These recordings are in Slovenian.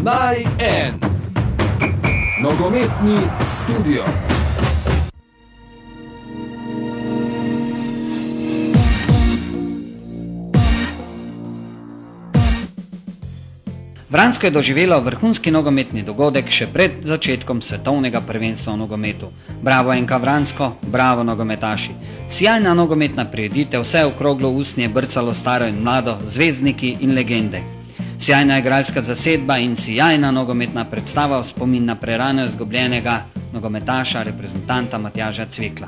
Naj en. Nogometni studio. Vransko je doživelo vrhunski nogometni dogodek še pred začetkom svetovnega prvenstva v nogometu. Bravo NK Vransko, bravo nogometaši. Sijajna nogometna prireditev, vse okroglo usnje brcalo staro in mlado, zvezdniki in legende. Sijajna igralska zasedba in sijajna nogometna predstava v spomin na prerano izgubljenega nogometaša, reprezentanta Matjaža Cvikla.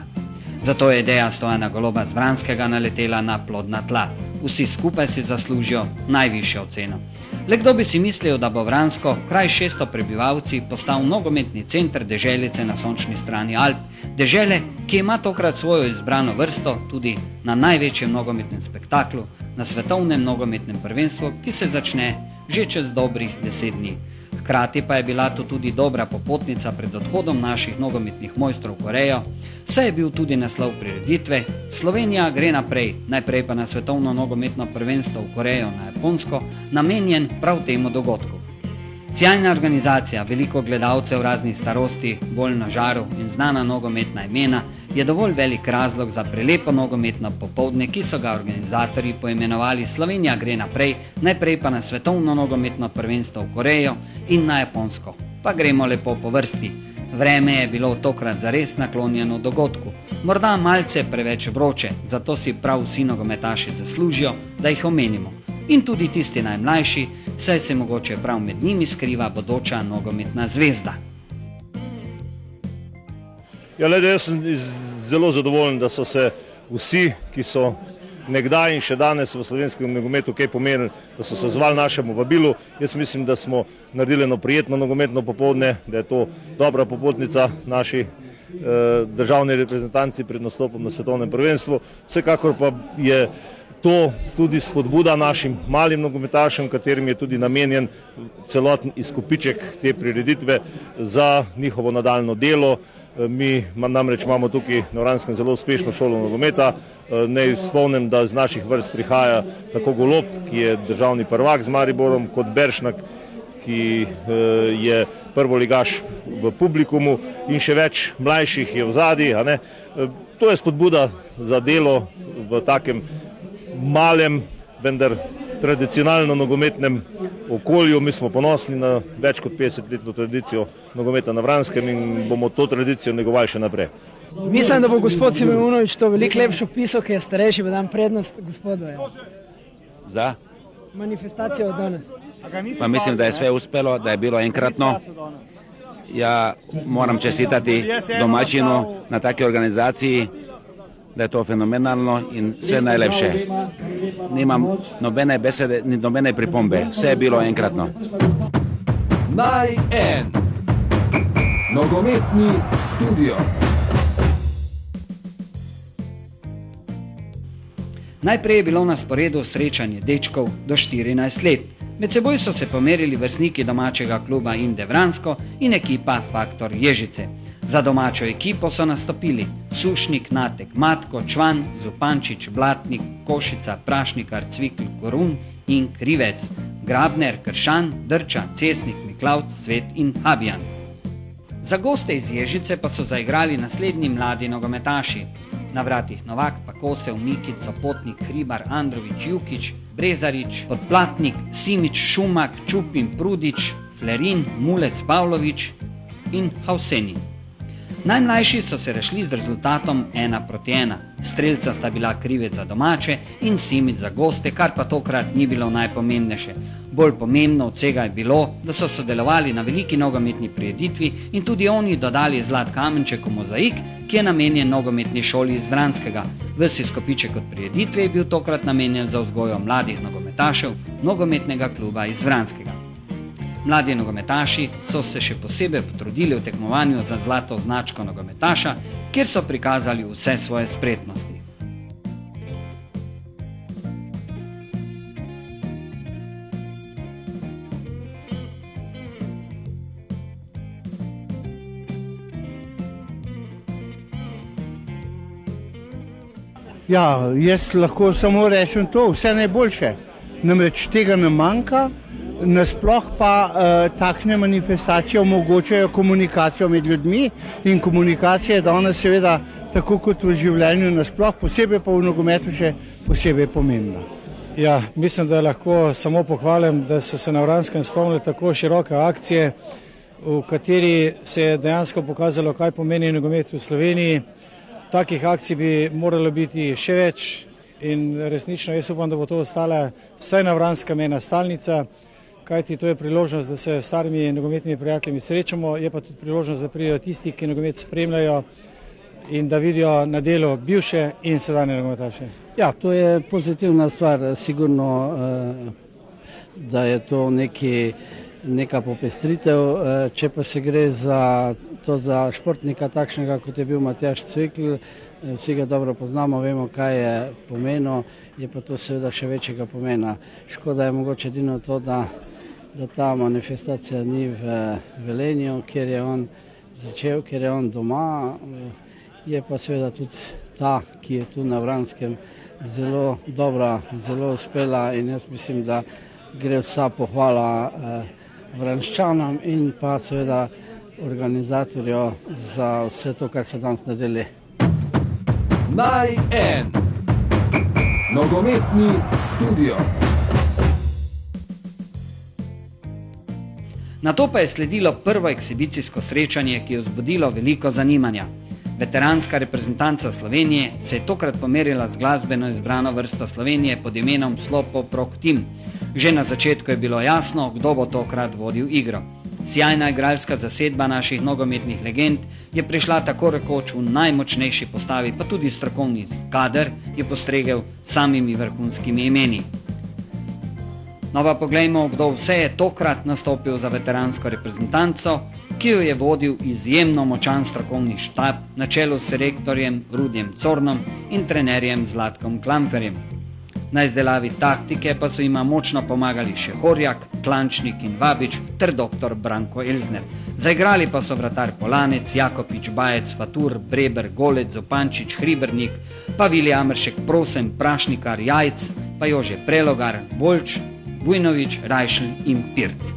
Zato je ideja Stojana Goloba z Vranskega naletela na plodna tla. Vsi skupaj si zaslužijo najvišjo oceno. Le kdo bi si mislil, da bo Vransko, kraj 600 prebivalci, postal nogometni center deželice na sončni strani Alp, dežele, ki ima tokrat svojo izbrano vrsto tudi na največjem nogometnem spektaklu, na svetovnem nogometnem prvenstvu, ki se začne že čez dobrih 10 dni. Hkrati pa je bila to tudi dobra popotnica pred odhodom naših nogometnih mojstrov v Korejo, saj je bil tudi naslov prireditve Slovenija gre naprej, najprej pa na svetovno nogometno prvenstvo v Korejo na Japonsko, namenjen prav temu dogodku. Sijajna organizacija, veliko gledalcev raznih starosti, bolj na žaru in znana nogometna imena je dovolj velik razlog za prelepo nogometno popoldne, ki so ga organizatorji poimenovali Slovenija gre naprej, najprej pa na svetovno nogometno prvenstvo v Korejo in na Japonsko. Pa gremo lepo po vrsti. Vreme je bilo tokrat zares naklonjeno dogodku. Morda malce preveč vroče, zato si prav vsi nogometaši zaslužijo, da jih omenimo. In tudi tisti najmlajši, saj se mogoče prav med njimi skriva bodoča nogometna zvezda. Ja, jaz sem zelo zadovoljen, da so se vsi, ki so nekdaj in še danes v slovenskem nogometu kaj pomenili, da so se odzvali našemu vabilu. Jaz mislim, da smo naredili eno prijetno nogometno popoldne, da je to dobra popotnica naši državni reprezentanci pred nastopom na svetovnem prvenstvu. Vsekakor pa je to tudi spodbuda našim malim nogometašem, katerim je tudi namenjen celoten izkupiček te prireditve za njihovo nadaljno delo. Mi namreč imamo tukaj na Vranskem zelo uspešno šolo nogometa. Naj spomnim, da z naših vrst prihaja tako Golob, ki je državni prvak z Mariborom, kot Beršnak, ki je prvoligaš v publikumu, in še več mlajših je v zadnji. To je spodbuda za delo v takem malem, vendar tradicionalno nogometnem okolju. Mi smo ponosni na več kot 50-letno tradicijo nogometa na Vranskem in bomo to tradicijo negovali še naprej. Mislim, da bo gospod Simeonovič to veliko lepše opisal, ker je starejši, pa dam prednost gospodu. Za? Manifestacijo od danes. Pa mislim, da je sve uspelo, da je bilo enkratno. Ja moram čestitati domačinu na taki organizaciji, da je to fenomenalno in sve najlepše. Nimam nobene besede, ni nobene pripombe. Vse je bilo enkratno. Naj en. Nogometni studio. Najprej je bilo na sporedu srečanje dečkov do 14 let. Med seboj so se pomerili vrstniki domačega kluba Inde Vransko in ekipa Faktor Ježice. Za domačo ekipo so nastopili Sušnik, Natek, Matko, Čvan, Zupančič, Blatnik, Košica, Prašnikar, Cvikl, Korun in Krivec, Grabner, Kršan, Drča, Cesnik, Miklavc, Svet in Habjan. Za goste iz Ježice pa so zaigrali naslednji mladi nogometaši. Na vratih Novak, Pakosev, Mikic, Sopotnik, Hribar, Androvič, Jukič, Brezarič, Podplatnik, Simič, Šumak, Čupin, Prudič, Flerin, Mulec, Pavlovič in Havseni. Najmlajši so se rešli z rezultatom 1:1. Strelca sta bila Krivec za domače in Simič za goste, kar pa tokrat ni bilo najpomembnejše. Bolj pomembno od vsega je bilo, da so sodelovali na veliki nogometni prireditvi in tudi oni dodali zlat kamenček v mozaik, ki je namenjen nogometni šoli iz Vranskega. Ves izkupiček od prireditve je bil tokrat namenjen za vzgojo mladih nogometašev nogometnega kluba iz Vranskega. Mladi nogometaši so se še posebej potrudili v tekmovanju za zlato značko nogometaša, kjer so prikazali vse svoje spretnosti. Ja, jaz lahko samo rečem to, vse najboljše. Namreč tega ne manjka, nasploh pa takšne manifestacije omogočajo komunikacijo med ljudmi in komunikacija je danes seveda tako kot v življenju nasploh, posebej pa v nogometu še posebej pomembna. Ja, mislim, da lahko samo pohvalim, da so se na Vranskem spomnili tako široke akcije, v kateri se je dejansko pokazalo, kaj pomeni nogomet v Sloveniji. Takih akcij bi moralo biti še več in resnično jaz upam, da bo to ostala vsaj na Vranskem ena stalnica, kajti to je priložnost, da se s starimi nogometnimi prijatelji srečamo, je pa tudi priložnost, da pridejo tisti, ki nogomet spremljajo in da vidijo na delu bivše in sedanje nogometaše. Ja, to je pozitivna stvar, sigurno, da je to neka popestritev, če pa se gre za športnika takšnega, kot je bil Matjaž Cvikl, vsi ga dobro poznamo, vemo, kaj je pomenil, je pa to seveda še večjega pomena. Škoda je mogoče edino to, da ta manifestacija ni v Velenju, kjer je on začel, kjer je on doma, je pa seveda tudi ta, ki je tu na Vranskem, zelo dobra, zelo uspela in jaz mislim, da gre vsa pohvala Vranščanom in pa seveda organizatorju za vse to, kar so danes naredili. Naj en. Nogometni studio. Nato pa je sledilo prvo ekshibicijsko srečanje, ki je vzbudilo veliko zanimanja. Veteranska reprezentanca Slovenije se je tokrat pomerila z glasbeno izbrano vrsto Slovenije pod imenom Slopo Prok Tim. Že na začetku je bilo jasno, kdo bo tokrat vodil igro. Sjajna igralska zasedba naših nogometnih legend je prišla tako rekoč v najmočnejši postavi, pa tudi strokovni kader je postregel samimi vrhunskimi imeni. No pa poglejmo, kdo vse je tokrat nastopil za veteransko reprezentanco, ki jo je vodil izjemno močan strokovni štab na čelu s selektorjem Rudjem Cornom in trenerjem Zlatkom Klamferjem. Na izdelavi taktike pa so jima močno pomagali še Horjak, Klančnik in Vabič ter dr. Branko Elzner. Zaigrali pa so vratar Polanec, Jakopič, Bajec, Fatur, Breber, Golec, Zopančič, Hribernik, pa Vili Ameršek, Prosem, Prašnikar, Jajc, pa Jože Prelogar, Volč, Vujnovič, Rajšl in Pirc.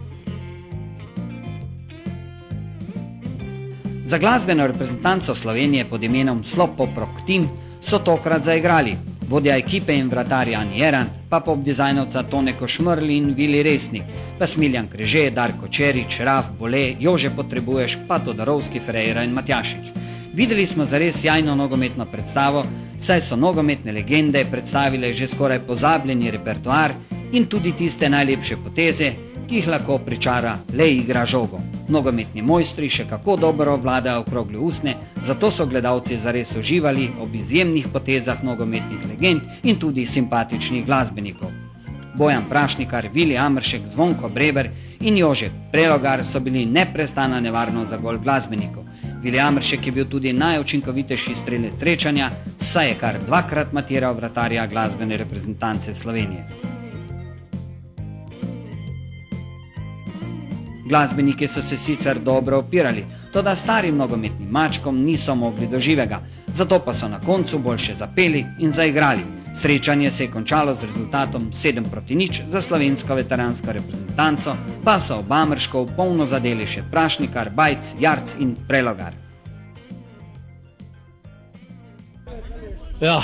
Za glasbeno reprezentanco Slovenije pod imenom Slopo Prok Tim so tokrat zaigrali vodja ekipe in vratar Jan Jerant, pa pop dizajnovca Tone Košmrl in Vili Resnik, pa Smiljan Kreže, Darko Čerič, Raf Bole, Jože Potrebuješ, pa Todorovski, Ferreira in Matjašič. Videli smo zares sjajno nogometno predstavo, saj so nogometne legende predstavile že skoraj pozabljeni repertoar in tudi tiste najlepše poteze, ki jih lahko pričara le igra žogo. Nogometni mojstri še kako dobro vladajo okrogle usne, zato so gledalci zares uživali ob izjemnih potezah nogometnih legend in tudi simpatičnih glasbenikov. Bojan Prašnikar, Vili Ameršek, Zvonko Breber in Jože Prelogar so bili neprestana nevarnost za gol glasbenikov. Vili Ameršek je bil tudi najučinkovitejši strelec srečanja, saj je kar dvakrat matiral vratarja glasbene reprezentance Slovenije. Glasbeniki so se sicer dobro opirali, toda starim nogometnim mačkom niso mogli do živega, zato pa so na koncu boljše zapeli in zaigrali. Srečanje se je končalo z rezultatom 7-0 za slovensko veteransko reprezentanco, pa so ob Amerškov polno zadeli še Prašnikar, Bajc, Jarc in Prelogar. Ja,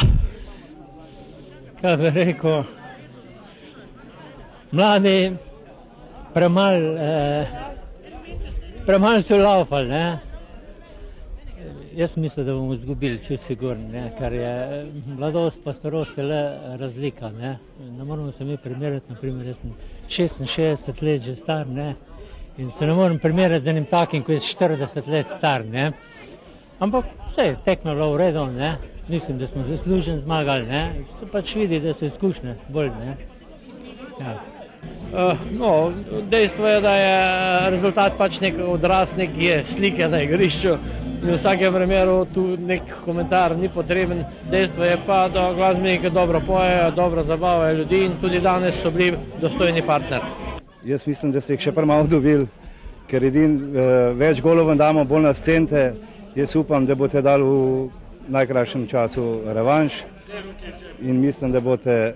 kaj bi rekel, mladi premalo so laufali, ne? Jaz mislim, da bomo izgubili, čisto sigurno, ne? Ker je mladost pa starost je le razlika, ne? Ne moramo se mi primerjati, naprimer, jaz sem 66 let že star, ne? In se ne moram primerjati z enim takim, ko je 40 let star, ne? Ampak vse je tekmalo v redu, ne? Mislim, da smo zaslužen zmagali, ne? Se pač vidi, da so izkušnje bolj, ne? Ja. No, dejstvo je, da je rezultat pač nek odraz neke slike na igrišču in v vsakem primeru tu nek komentar ni potreben. Dejstvo je pa, da glasbeniki dobro pojejo, dobro zabavajo ljudi in tudi danes so bili dostojni partner. Jaz mislim, da ste jih še premalo dobili, ker več golov vam damo, bolj na scente. Jaz upam, da boste dali v najkrajšem času revanš in mislim, da boste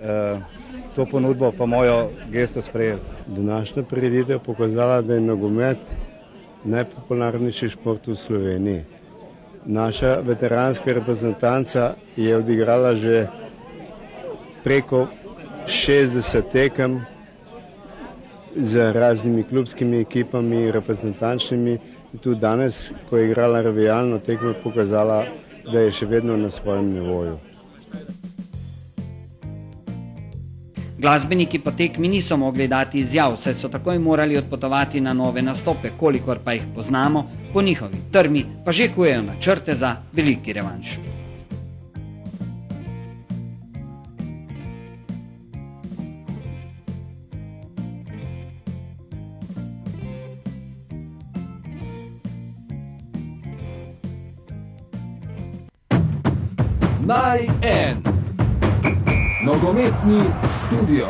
to ponudbo pa mojo gesto sprejeli. Današnja prireditev je pokazala, da je nogomet najpopularnejši šport v Sloveniji. Naša veteranska reprezentanca je odigrala že preko 60 tekem z raznimi klubskimi ekipami, reprezentančnimi. In tudi danes, ko je igrala revijalno tekmo, pokazala, da je še vedno na svojem nivoju. Glasbeniki po tekmi niso mogli dati izjav, saj so takoj morali odpotovati na nove nastope, kolikor pa jih poznamo, po njihovi trmi pa že kujejo načrte za veliki revanš. Naj en. Nogometni studio.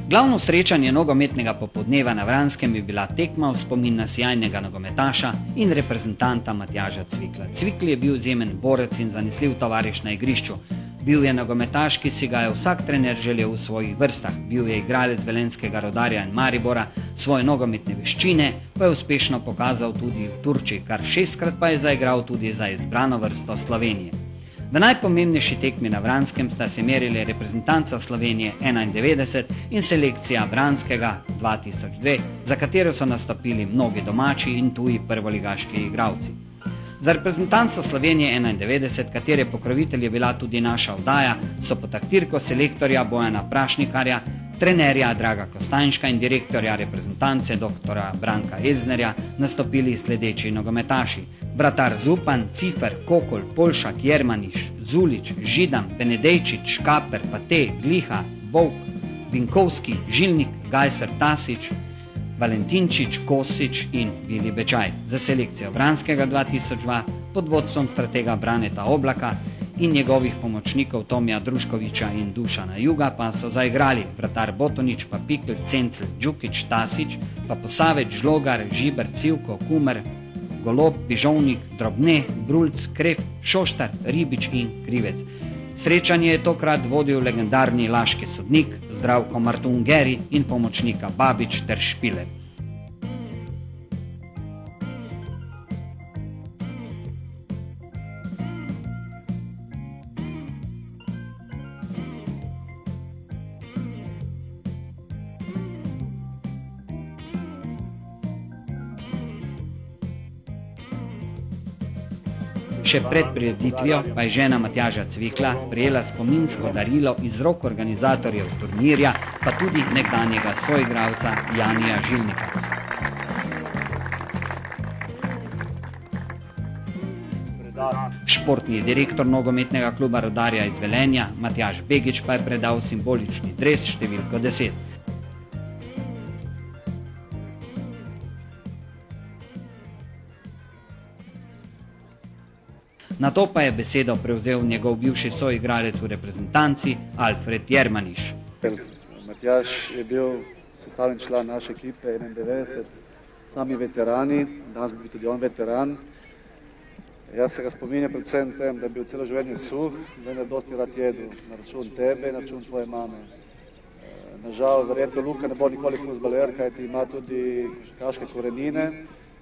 Glavno srečanje nogometnega popoldneva na Vranskem bi bila tekma v spomin na sijajnega nogometaša in reprezentanta Matjaža Cvikla. Cvikl je bil izjemen borec in zanesljiv tovariš na igrišču. Bil je nogometaš, ki si ga je vsak trener želel v svojih vrstah. Bil je igralec Velenjskega Rudarja in Maribora, svoje nogometne veščine pa je uspešno pokazal tudi v Turčiji, kar 6-krat pa je zaigral tudi za izbrano vrsto Slovenije. V najpomembnejši tekmi na Vranskem sta se merili reprezentanca Slovenije 91 in selekcija Vranskega 2002, za katero so nastopili mnogi domači in tuji prvoligaški igralci. Za reprezentanco Slovenije 91, katere pokrovitelj je bila tudi naša oddaja, so pod taktirko selektorja Bojana Prašnikarja, trenerja Draga Kostanjška in direktorja reprezentance dr. Branka Elznerja nastopili sledeči nogometaši: vratar Zupan, Cifer, Kokol, Polšak, Jermaniš, Zulič, Židam, Benedejčič, Škaper, Pate, Gliha, Volk, Vinkovski, Žilnik, Gajser, Tasič, Valentinčič, Kosič in Vili Bečaj. Za selekcijo Vranskega 2002 pod vodstvom stratega Braneta Oblaka in njegovih pomočnikov Tomija Druškoviča in Dušana Juga pa so zaigrali vratar Botonič, pa Pikl, Cencl, Đukić, Tasić, pa Posavec, Žlogar, Žiber, Civko, Kumer, Golob, Bižovnik, Drobne, Brulc, Kref, Šoštar, Ribič in Krivec. Srečanje je tokrat vodil legendarni laški sodnik Zdravko Martungeri in pomočnika Babič ter Špiler. Še pred prireditvijo pa je žena Matjaža Cvikla prejela spominsko darilo iz rok organizatorjev turnirja, pa tudi nekdanjega soigralca Janija Žilnika. Športni direktor nogometnega kluba Rudarja iz Velenja, Matjaž Begić, pa je predal simbolični dres številko 10. Nato pa je besedo prevzel njegov bivši soigralec v reprezentanci Alfred Jermaniš. Matjaž je bil sestavljen član naše ekipe 91, sami veterani, danes bi bil tudi on veteran. Jaz se ga spominjam predvsem tem, da je bil celo življenje suh, vendar dosti rad jedel na račun tebe, na račun tvoje mame. Nažal, verjetno Luka ne bo nikoli fuzbaler, kajti ima tudi košarkaške korenine,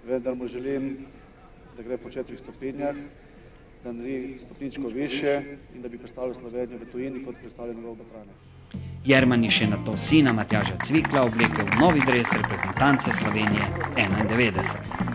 vendar mu želim, da gre po 4 stopinjah, da naredi stopničko više in da bi predstavljal Slovenijo v tujini kot predstavljal njegov bratranec. Jermaniš je nato sina Matjaža Cvikla oblekel v novi dres reprezentance Slovenije 91.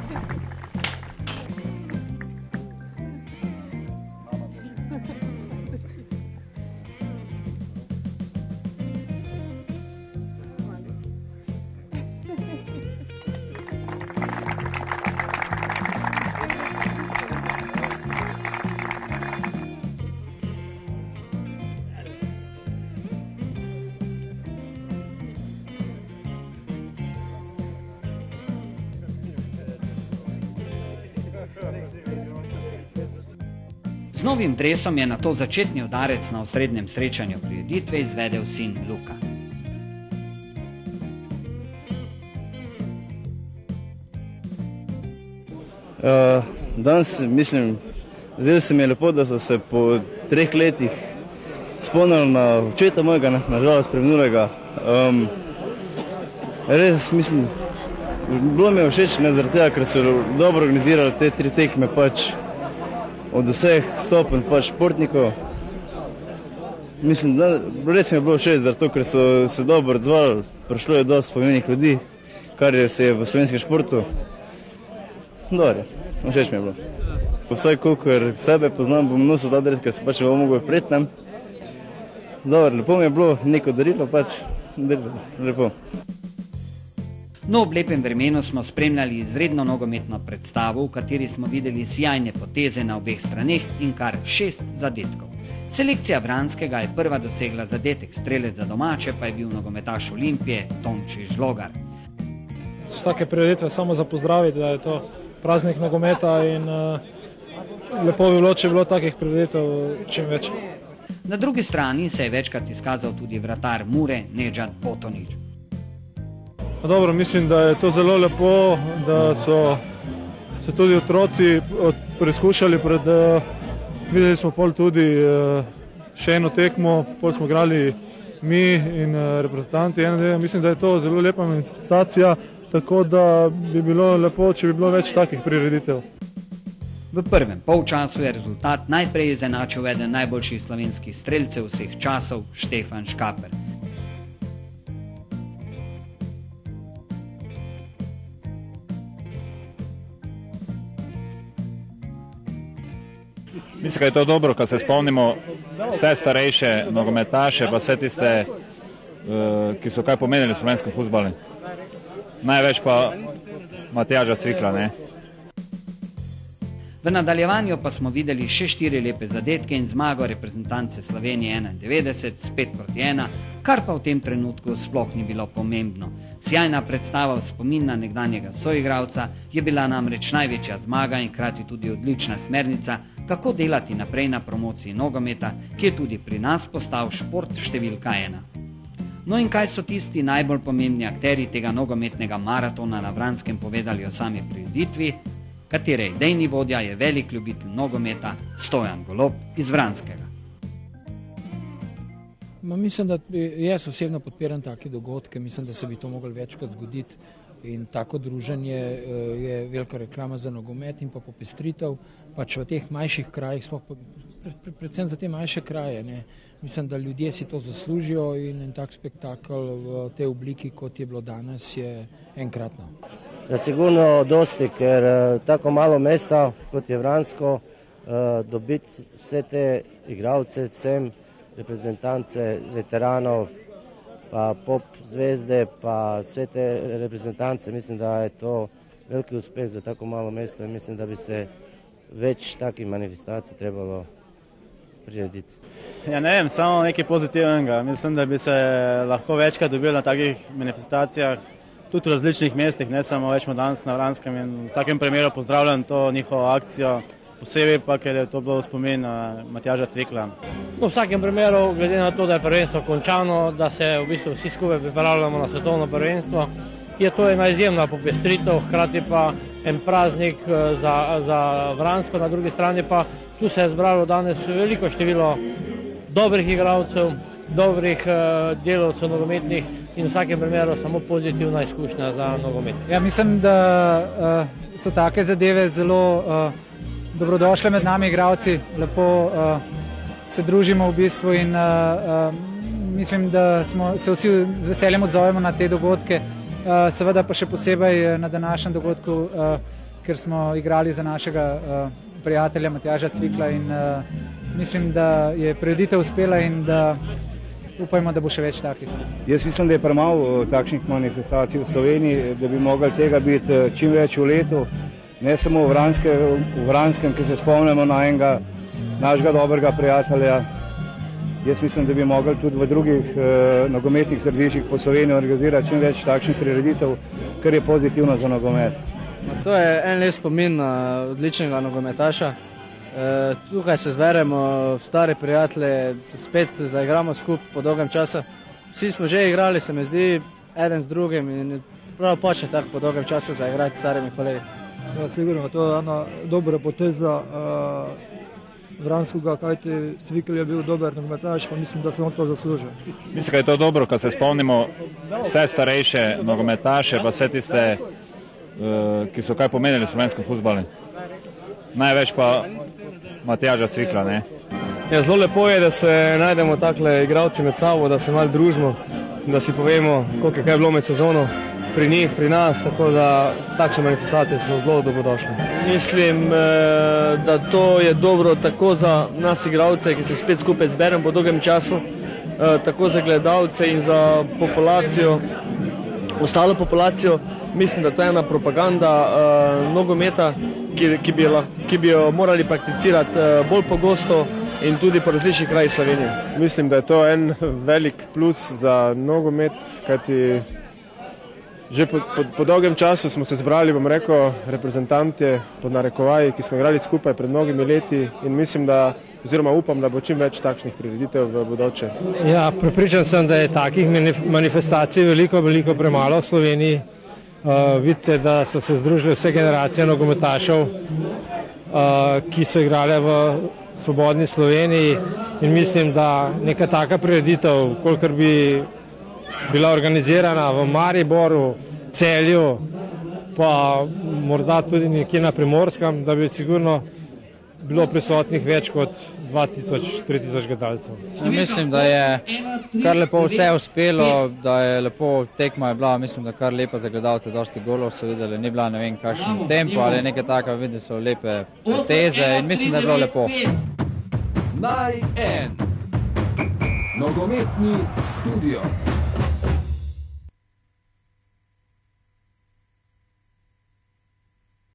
Z novim dresom je nato začetni udarec na osrednjem srečanju prireditve izvedel sin Luka. Danes, mislim, zdaj se mi je lepo, da so se po 3 letih spomnil na očeta mojega, nažalost preminulega. Res mislim, bilo mi je všeč, zaradi tega, ker so dobro organizirali te 3 tekme pač od vseh stopenj pač športnikov. Mislim, da res mi je bilo všeč, zato ker so se dobro odzvali, prišlo je dosti pomembnih ljudi, kar se je v slovenskem športu. Dobro, všeč mi je bilo. Vsaj kolikor sebe poznam, bom nosil ta dres, ker se pač ne bom mogel pretnem. Dobro, lepo mi je bilo, neko darilo pač, lepo. No, ob lepem vremenu smo spremljali izredno nogometno predstavo, v kateri smo videli sjajne poteze na obeh straneh in kar 6 zadetkov. Selekcija Vranskega je prva dosegla zadetek, strelec za domače pa je bil nogometaš Olimpije Tonči Žlogar. So take prireditve samo za pozdraviti, da je to praznik nogometa in lepo bi bilo, če bi bilo takih prireditev čim več. Na drugi strani se je večkrat izkazal tudi vratar Mure Nedžad Potonič. Dobro, mislim, da je to zelo lepo, da so se tudi otroci preizkušali videli smo pol tudi še eno tekmo, pol smo igrali mi in reprezentanti. Mislim, da je to zelo lepa manifestacija, tako da bi bilo lepo, če bi bilo več takih prireditev. V prvem polčasu je rezultat najprej izenačil eden najboljših slovenskih strelcev vseh časov, Štefan Škaper. Mislim, da je to dobro, ko se spomnimo vse starejše nogometaše, pa vse tiste, ki so kaj pomenili v slovenskem fuzbalu. Največ pa Matjaža Cvikla, ne? V nadaljevanju pa smo videli še 4 lepe zadetke in zmago reprezentance Slovenije 91, 5-1, kar pa v tem trenutku sploh ni bilo pomembno. Sjajna predstava v spomin na nekdanjega soigralca je bila namreč največja zmaga in hkrati tudi odlična smernica, kako delati naprej na promociji nogometa, ki je tudi pri nas postal šport številka 1. No in kaj so tisti najbolj pomembni akterji tega nogometnega maratona na Vranskem povedali o sami prireditvi, katere idejni vodja je velik ljubitelj nogometa Stojan Golob iz Vranskega. Mislim, da jaz osebno podpiram take dogodke, mislim, da se bi to moglo večkrat zgoditi in tako druženje je velika reklama za nogomet in pa popestritev, pač v teh manjših krajih, predvsem za te manjše kraje, ne. Mislim, da ljudje si to zaslužijo in en tak spektakel v tej obliki, kot je bilo danes, je enkratno. Ja, sigurno dosti, ker tako malo mesta, kot je Vransko, dobiti vse te igralce sem, reprezentance, veteranov, pa pop zvezde, pa vse te reprezentance, mislim, da je to veliki uspeh za tako malo mesto in mislim, da bi se več takih manifestacij trebalo prirediti. Ja, ne vem, samo nekaj pozitivnega. Mislim, da bi se lahko večkrat dobili na takih manifestacijah, tudi v različnih mestih, ne samo več danes na Vranskem in v vsakem primeru pozdravljam to njihovo akcijo, posebej pa, ker je to bilo v spomin na Matjaža Cvikla. V vsakem primeru, glede na to, da je prvenstvo končano, da se v bistvu vsi skupaj pripravljamo na svetovno prvenstvo, je to ena izjemna popestritev, hkrati pa en praznik za Vransko, na drugi strani pa tu se je zbralo danes veliko število dobrih igralcev, dobrih delavcev nogometnih in v vsakem primeru samo pozitivna izkušnja za nogomet. Ja, mislim, da so take zadeve zelo dobrodošle med nami igralci, lepo se družimo v bistvu in mislim, da se vsi z veseljem odzovemo na te dogodke, seveda pa še posebej na današnjem dogodku, ker smo igrali za našega prijatelja Matjaža Cvikla in mislim, da je prireditev uspela in da upajmo, da bo še več takih. Jaz mislim, da je premalo takšnih manifestacij v Sloveniji, da bi mogli tega biti čim več v letu, ne samo v Vranskem, ki se spomnimo na enega našega dobrega prijatelja. Jaz mislim, da bi mogli tudi v drugih nogometnih središčih po Sloveniji organizirati čim več takšnih prireditev, kar je pozitivno za nogomet. To je en lep spomin na odličnega nogometaša. Tukaj se zberemo, stari prijatelji, spet zaigramo skupaj po dolgem času. Vsi smo že igrali, se mi zdi, eden z drugim in prav počne tako po dolgem času zaigrati s starimi kolegi. Ja, sigurno, to je ena dobra poteza Vranskega, kajti Cvikl je bil dober nogometaš, pa mislim, da se on to zasluži. Mislim, da je to dobro, ko se spomnimo vse starejše nogometaše, pa vse tiste, ki so kaj pomenili v slovenskem fuzbalu. Največ pa Matjaža Cvikla, ne? Ja, zelo lepo je, da se najdemo takle igralci med sabo, da se malo družimo, da si povemo, koliko je kaj bilo med sezono pri njih, pri nas, tako da takšne manifestacije so zelo dobrodošle. Mislim, da to je dobro tako za nas igralce, ki se spet skupaj zberemo po dolgem času, tako za gledalce in za populacijo, ostalo populacijo. Mislim, da to je ena propaganda nogometa, ki bi jo morali prakticirati bolj pogosto in tudi po različnih krajih Slovenije. Mislim, da je to en velik plus za nogomet, kajti že po dolgem času smo se zbrali, bom rekel, reprezentanti pod narekovaji, ki smo igrali skupaj pred mnogimi leti in mislim, da, oziroma upam, da bo čim več takšnih prireditev v bodoče. Ja, prepričan sem, da je takih manifestacij veliko premalo v Sloveniji. Vidite, da so se združile vse generacije nogometašev, ki so igrale v svobodni Sloveniji in mislim, da neka taka prireditev, kolikor bi bila organizirana v Mariboru, Celju, pa morda tudi nekje na Primorskem, da bi sigurno bilo prisotnih več kot 2000-3000 gledalcev. Mislim, da je kar lepo vse uspelo, da je lepo tekma je bila, mislim, da kar lepa za gledalce, dosti golov so videli, ni bila ne vem kakšen tempo ali nekaj takega, videli so lepe teze in mislim, da je bilo lepo. Naj en. Nogometni studio.